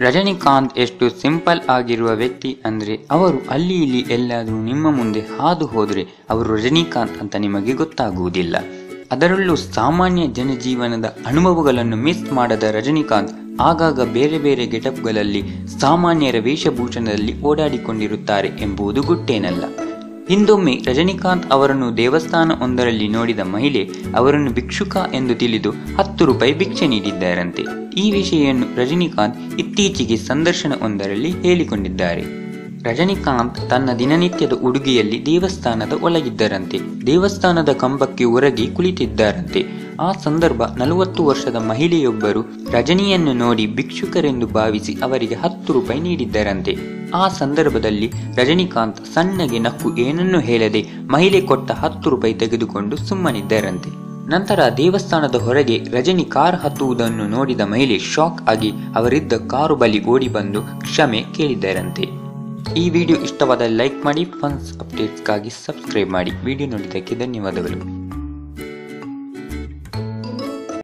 ರಜನಿಕಾಂತ್ ಎಷ್ಟು ಸಿಂಪಲ್ ಆಗಿರುವ ವ್ಯಕ್ತಿ ಅಂದ್ರೆ ಅವರು ಅಲ್ಲಿ ಇಲ್ಲಿ ಎಲ್ಲಾದ್ರೂ ನಿಮ್ಮ ಮುಂದೆ ಹಾದು ಹೋದ್ರೆ ಅವರು ರಜನಿಕಾಂತ್ ಅಂತ ನಿಮಗೆ ಗೊತ್ತಾಗುವುದಿಲ್ಲ. ಅದರಲ್ಲೂ ಸಾಮಾನ್ಯ ಜನಜೀವನದ ಅನುಭವಗಳನ್ನು ಮಿಸ್ ಮಾಡದ ರಜನಿಕಾಂತ್ ಆಗಾಗ ಬೇರೆ ಬೇರೆ ಗೆಟಪ್ಗಳಲ್ಲಿ ಸಾಮಾನ್ಯರ ವೇಷಭೂಷಣದಲ್ಲಿ ಓಡಾಡಿಕೊಂಡಿರುತ್ತಾರೆ ಎಂಬುದು ಗುಟ್ಟೇನಲ್ಲ. ಹಿಂದೊಮ್ಮೆ ರಜನಿಕಾಂತ್ ಅವರನ್ನು ದೇವಸ್ಥಾನ ಒಂದರಲ್ಲಿ ನೋಡಿದ ಮಹಿಳೆ ಅವರನ್ನು ಭಿಕ್ಷುಕ ಎಂದು ತಿಳಿದು 10 ರೂಪಾಯಿ ಭಿಕ್ಷೆ ನೀಡಿದ್ದಾರಂತೆ. ಈ ವಿಷಯವನ್ನು ರಜನಿಕಾಂತ್ ಇತ್ತೀಚೆಗೆ ಸಂದರ್ಶನ ಒಂದರಲ್ಲಿ ಹೇಳಿಕೊಂಡಿದ್ದಾರೆ. ರಜನಿಕಾಂತ್ ತನ್ನ ದಿನನಿತ್ಯದ ಉಡುಗೆಯಲ್ಲಿ ದೇವಸ್ಥಾನದ ಒಳಗಿದ್ದರಂತೆ. ದೇವಸ್ಥಾನದ ಕಂಬಕ್ಕೆ ಒರಗಿ ಕುಳಿತಿದ್ದಾರಂತೆ. ಆ ಸಂದರ್ಭ 40 ವರ್ಷದ ಮಹಿಳೆಯೊಬ್ಬರು ರಜನಿಯನ್ನು ನೋಡಿ ಭಿಕ್ಷುಕರೆಂದು ಭಾವಿಸಿ ಅವರಿಗೆ 10 ರೂಪಾಯಿ ನೀಡಿದ್ದರಂತೆ. ಆ ಸಂದರ್ಭದಲ್ಲಿ ರಜನಿಕಾಂತ್ ಸಣ್ಣಗೆ ನಕ್ಕು ಏನನ್ನೂ ಹೇಳದೆ ಮಹಿಳೆ ಕೊಟ್ಟ 10 ರೂಪಾಯಿ ತೆಗೆದುಕೊಂಡು ಸುಮ್ಮನಿದ್ದರಂತೆ. ನಂತರ ದೇವಸ್ಥಾನದ ಹೊರಗೆ ರಜನಿ ಕಾರ್ ಹತ್ತುವುದನ್ನು ನೋಡಿದ ಮಹಿಳೆ ಶಾಕ್ ಆಗಿ ಅವರಿದ್ದ ಕಾರು ಬಳಿ ಓಡಿ ಬಂದು ಕ್ಷಮೆ ಕೇಳಿದ್ದರಂತೆ. ಈ ವಿಡಿಯೋ ಇಷ್ಟವಾದ ಲೈಕ್ ಮಾಡಿ, ಫನ್ಸ್ ಅಪ್ಡೇಟ್ಸ್ಗಾಗಿ ಸಬ್ಸ್ಕ್ರೈಬ್ ಮಾಡಿ. ವಿಡಿಯೋ ನೋಡಿದ್ದಕ್ಕೆ ಧನ್ಯವಾದಗಳು.